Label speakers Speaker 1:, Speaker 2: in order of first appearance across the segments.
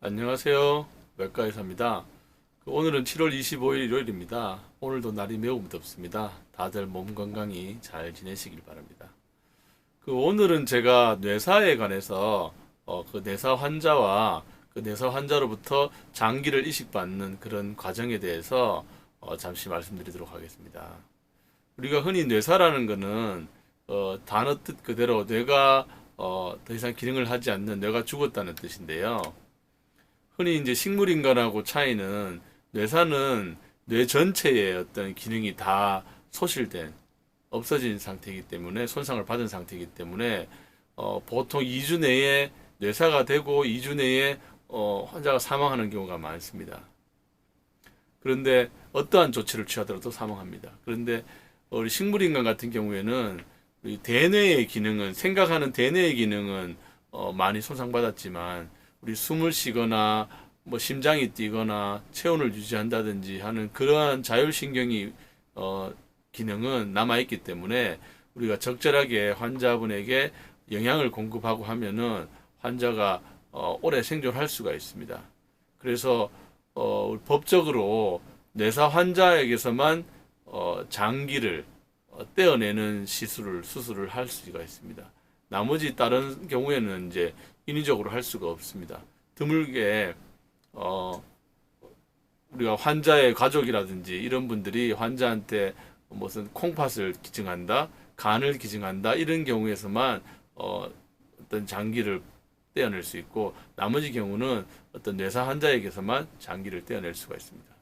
Speaker 1: 안녕하세요. 외과의사입니다. 오늘은 7월 25일 일요일입니다. 오늘도 날이 매우 덥습니다. 다들 몸 건강히 잘 지내시길 바랍니다. 오늘은 제가 뇌사에 관해서 그 뇌사 환자와 그 뇌사 환자로부터 장기를 이식받는 그런 과정에 대해서 잠시 말씀드리도록 하겠습니다. 우리가 흔히 뇌사라는 것은 단어 뜻 그대로 뇌가 더 이상 기능을 하지 않는 뇌가 죽었다는 뜻인데요. 흔히 이제 식물인간하고 차이는 뇌사는 뇌 전체의 어떤 기능이 다 소실된 없어진 상태이기 때문에 손상을 받은 상태이기 때문에 보통 2주 내에 뇌사가 되고 2주 내에 환자가 사망하는 경우가 많습니다. 그런데 어떠한 조치를 취하더라도 사망합니다. 그런데 우리 식물인간 같은 경우에는 우리 대뇌의 기능은 생각하는 대뇌의 기능은 많이 손상받았지만 우리 숨을 쉬거나 뭐 심장이 뛰거나 체온을 유지한다든지 하는 그러한 자율신경이 기능은 남아있기 때문에 우리가 적절하게 환자분에게 영양을 공급하고 하면은 환자가 오래 생존할 수가 있습니다. 그래서 법적으로 뇌사 환자에게서만 장기를 떼어내는 수술을 할 수가 있습니다. 나머지 다른 경우에는 이제 인위적으로 할 수가 없습니다. 드물게 우리가 환자의 가족이라든지 이런 분들이 환자한테 무슨 콩팥을 기증한다, 간을 기증한다 이런 경우에서만 어떤 장기를 떼어낼 수 있고 나머지 경우는 어떤 뇌사 환자에게서만 장기를 떼어낼 수가 있습니다.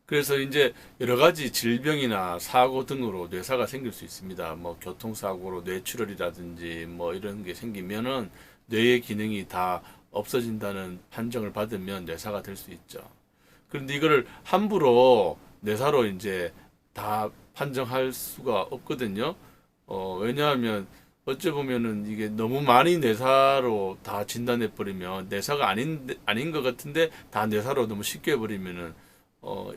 Speaker 1: 그래서 이제 여러 가지 질병이나 사고 등으로 뇌사가 생길 수 있습니다. 뭐 교통사고로 뇌출혈이라든지 뭐 이런 게 생기면은 뇌의 기능이 다 없어진다는 판정을 받으면 뇌사가 될 수 있죠. 그런데 이거를 함부로 뇌사로 이제 다 판정할 수가 없거든요. 왜냐하면 어찌 보면은 이게 너무 많이 뇌사로 다 진단해 버리면 뇌사가 아닌 것 같은데 다 뇌사로 너무 쉽게 해버리면은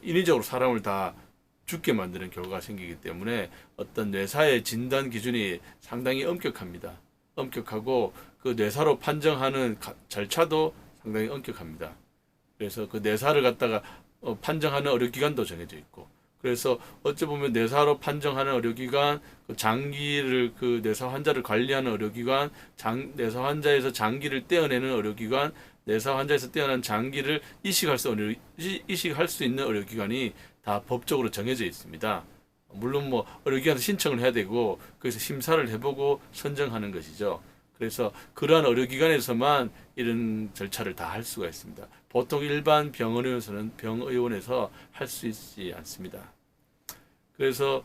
Speaker 1: 인위적으로 사람을 다 죽게 만드는 결과가 생기기 때문에 어떤 뇌사의 진단 기준이 상당히 엄격합니다. 엄격하고 그 뇌사로 판정하는 절차도 상당히 엄격합니다. 그래서 그 뇌사를 갖다가 판정하는 의료기관도 정해져 있고 그래서 어찌 보면 뇌사로 판정하는 의료기관, 그 장기를 그 뇌사 환자를 관리하는 의료기관, 뇌사 환자에서 장기를 떼어내는 의료기관, 뇌사 환자에서 떼어난 장기를 이식할 수 있는 의료기관이 다 법적으로 정해져 있습니다. 물론 뭐 의료기관에서 신청을 해야 되고 거기서 심사를 해보고 선정하는 것이죠. 그래서 그러한 의료기관에서만 이런 절차를 다 할 수가 있습니다. 보통 일반 병의원에서 할 수 있지 않습니다. 그래서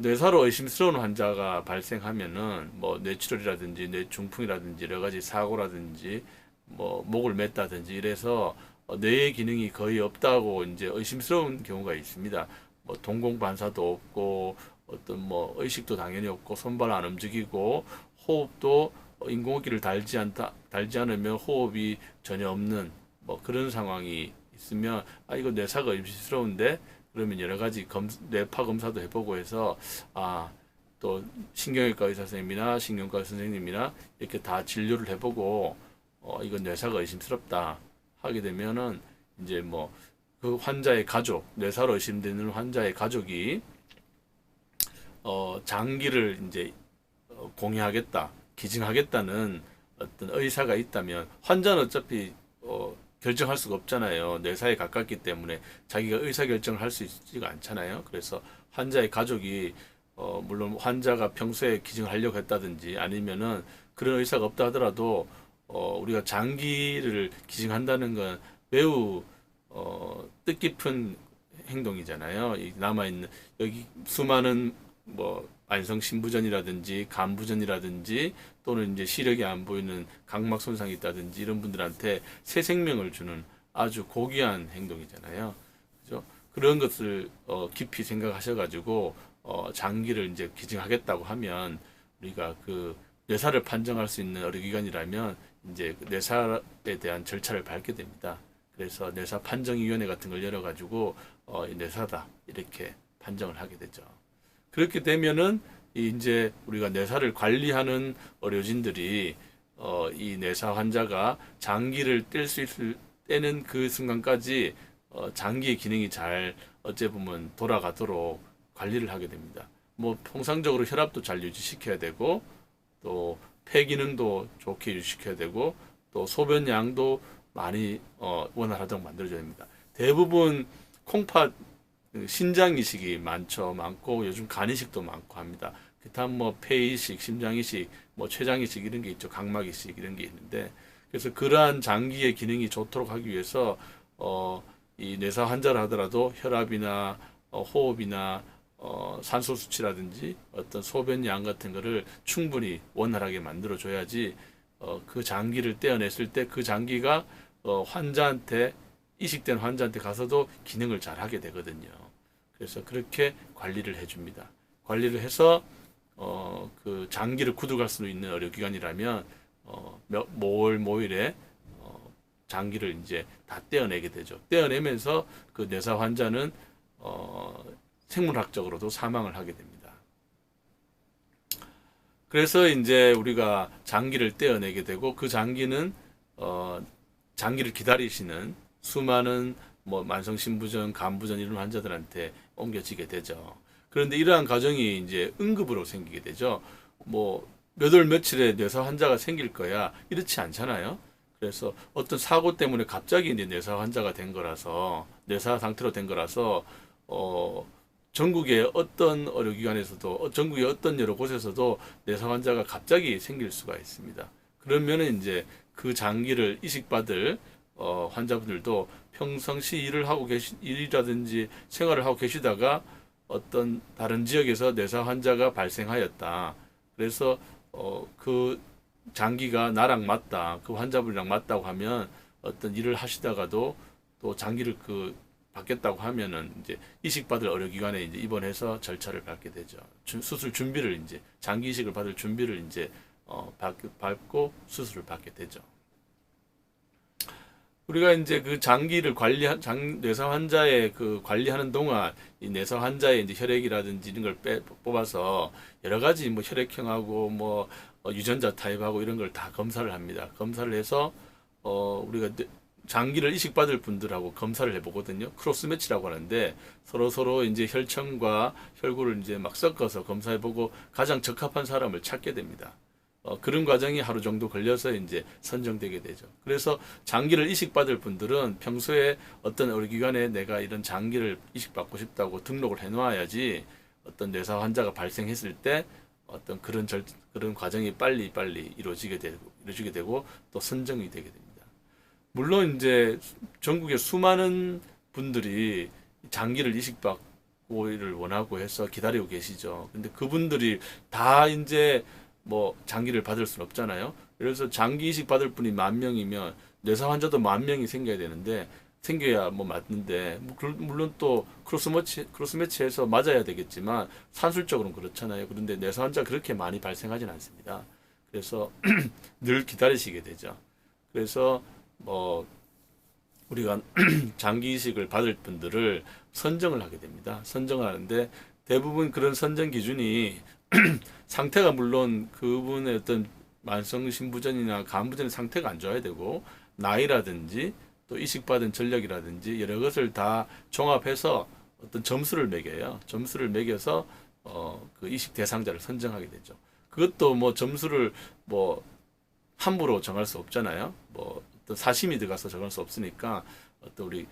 Speaker 1: 뇌사로 의심스러운 환자가 발생하면은 뭐 뇌출혈이라든지 뇌중풍이라든지 여러 가지 사고라든지 뭐 목을 맸다든지 이래서 뇌의 기능이 거의 없다고 이제 의심스러운 경우가 있습니다. 뭐 동공반사도 없고 어떤 뭐 의식도 당연히 없고 손발 안 움직이고 호흡도 인공호흡기를 달지 않으면 호흡이 전혀 없는 뭐 그런 상황이 있으면 이거 뇌사가 의심스러운데 그러면 여러 가지 뇌파 검사도 해보고 해서 또 신경외과 의사 선생님이나 신경과 선생님이나 이렇게 다 진료를 해보고 이건 뇌사가 의심스럽다 하게 되면은 이제 뭐 그 환자의 가족, 뇌사로 의심되는 환자의 가족이 장기를 이제 공유하겠다, 기증하겠다는 어떤 의사가 있다면 환자는 어차피 결정할 수가 없잖아요. 뇌사에 가깝기 때문에 자기가 의사 결정을 할 수 있지가 않잖아요. 그래서 환자의 가족이 물론 환자가 평소에 기증을 하려고 했다든지 아니면은 그런 의사가 없다 하더라도 우리가 장기를 기증한다는 건 매우 뜻깊은 행동이잖아요. 이 남아있는 여기 수많은 뭐 만성 신부전이라든지 간부전이라든지 또는 이제 시력이 안 보이는 각막 손상이 있다든지 이런 분들한테 새 생명을 주는 아주 고귀한 행동이잖아요. 그죠? 그런 것을 깊이 생각하셔가지고 장기를 이제 기증하겠다고 하면 우리가 그 뇌사를 판정할 수 있는 의료기관이라면 이제 그 뇌사에 대한 절차를 밟게 됩니다. 그래서 뇌사 판정위원회 같은 걸 열어가지고 뇌사다 이렇게 판정을 하게 되죠. 그렇게 되면은 이제 우리가 뇌사를 관리하는 의료진들이 이 뇌사 환자가 장기를 떼는 그 순간까지 장기의 기능이 잘 어째 보면 돌아가도록 관리를 하게 됩니다. 뭐 통상적으로 혈압도 잘 유지시켜야 되고 또 폐 기능도 좋게 유지시켜야 되고 또 소변량도 많이 원활하도록 만들어줘야 됩니다. 대부분 콩팥 신장 이식이 많고 요즘 간 이식도 많고 합니다. 기타 뭐 폐 이식, 심장 이식, 뭐 췌장 이식 이런 게 있죠. 각막 이식 이런 게 있는데 그래서 그러한 장기의 기능이 좋도록 하기 위해서 이 뇌사 환자를 하더라도 혈압이나 호흡이나 산소 수치라든지 어떤 소변량 같은 거를 충분히 원활하게 만들어 줘야지 그 장기를 떼어냈을 때 그 장기가 환자한테 이식된 환자한테 가서도 기능을 잘 하게 되거든요. 그래서 그렇게 관리를 해줍니다. 관리를 해서 그 장기를 구독할 수 있는 의료기관이라면 모일에 장기를 이제 다 떼어내게 되죠. 떼어내면서 그 뇌사 환자는 생물학적으로도 사망을 하게 됩니다. 그래서 이제 우리가 장기를 떼어내게 되고 그 장기는 장기를 기다리시는 수많은 뭐 만성신부전, 간부전 이런 환자들한테 옮겨지게 되죠. 그런데 이러한 과정이 이제 응급으로 생기게 되죠. 뭐 몇 월 며칠에 뇌사 환자가 생길 거야 이렇지 않잖아요. 그래서 어떤 사고 때문에 갑자기 이제 뇌사 환자가 된 거라서 뇌사 상태로 된 거라서 전국의 어떤 의료기관에서도 전국의 어떤 여러 곳에서도 뇌사 환자가 갑자기 생길 수가 있습니다. 그러면은 이제 그 장기를 이식받을 환자분들도 평상시 일이라든지 생활을 하고 계시다가 어떤 다른 지역에서 뇌사 환자가 발생하였다. 그래서 그 장기가 나랑 맞다. 그 환자분이랑 맞다고 하면 어떤 일을 하시다가도 또 장기를 받겠다고 하면은 이제 이식받을 의료기관에 이제 입원해서 절차를 밟게 되죠. 수술 준비를 이제 장기 이식을 받을 준비를 이제 밟고 수술을 받게 되죠. 우리가 이제 그 장기를 뇌사 환자의 그 관리하는 동안 이 뇌사 환자의 이제 혈액이라든지 이런 걸 뽑아서 여러 가지 뭐 혈액형하고 뭐 유전자 타입하고 이런 걸 다 검사를 합니다. 검사를 해서 우리가 장기를 이식받을 분들하고 검사를 해보거든요. 크로스 매치라고 하는데 서로 이제 혈청과 혈구를 이제 막 섞어서 검사해보고 가장 적합한 사람을 찾게 됩니다. 그런 과정이 하루 정도 걸려서 이제 선정되게 되죠. 그래서 장기를 이식받을 분들은 평소에 어떤 의료기관에 내가 이런 장기를 이식받고 싶다고 등록을 해놓아야지 어떤 뇌사 환자가 발생했을 때 어떤 그런 과정이 빨리 이루어지게 되고 또 선정이 되게 됩니다. 물론 이제 전국에 수많은 분들이 장기를 이식받고를 원하고 해서 기다리고 계시죠. 근데 그분들이 다 이제 뭐 장기를 받을 수는 없잖아요. 그래서 장기 이식 받을 분이 10,000명이면 뇌사 환자도 10,000명이 생겨야 되는데 생겨야 뭐 맞는데 물론 또 크로스 매치해서 맞아야 되겠지만 산술적으로는 그렇잖아요. 그런데 뇌사 환자 그렇게 많이 발생하진 않습니다. 그래서 늘 기다리시게 되죠. 그래서 뭐 우리가 장기 이식을 받을 분들을 선정을 하게 됩니다. 선정을 하는데 대부분 그런 선정 기준이 상태가 물론 그분의 어떤 만성신부전이나 간부전의 상태가 안 좋아야 되고 나이라든지 또 이식받은 전력이라든지 여러 것을 다 종합해서 어떤 점수를 매겨요. 점수를 매겨서 그 이식 대상자를 선정하게 되죠. 그것도 뭐 점수를 뭐 함부로 정할 수 없잖아요. 뭐 어떤 사심이 들어가서 정할 수 없으니까 어떤 우리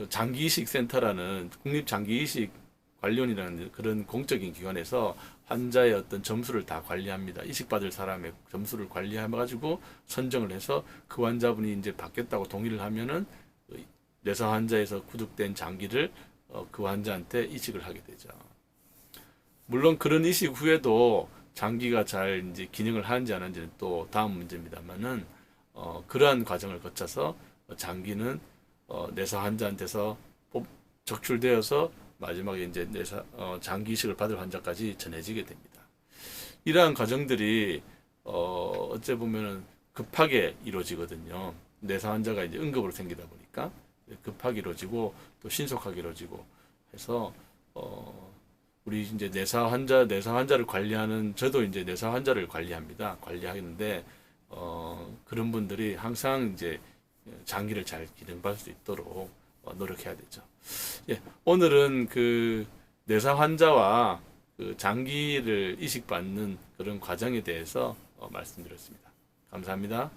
Speaker 1: 장기이식 센터라는 국립장기이식 관련이라는 그런 공적인 기관에서 환자의 어떤 점수를 다 관리합니다. 이식받을 사람의 점수를 관리해가지고 선정을 해서 그 환자분이 이제 받겠다고 동의를 하면은 뇌사 환자에서 구독된 장기를 그 환자한테 이식을 하게 되죠. 물론 그런 이식 후에도 장기가 잘 이제 기능을 하는지 안 하는지는 또 다음 문제입니다만은 그러한 과정을 거쳐서 장기는 뇌사 환자한테서 적출되어서 마지막에 이제 장기 이식을 받을 환자까지 전해지게 됩니다. 이러한 과정들이 어째 보면은 급하게 이루어지거든요. 뇌사 환자가 이제 응급으로 생기다 보니까 급하게 이루어지고 또 신속하게 이루어지고 해서 우리 이제 뇌사 환자를 관리하는 저도 이제 뇌사 환자를 관리합니다. 관리하는데 그런 분들이 항상 이제 장기를 잘 기능받을 수 있도록 노력해야 되죠. 예, 오늘은 그 뇌사 환자와 그 장기를 이식받는 그런 과정에 대해서 말씀드렸습니다. 감사합니다.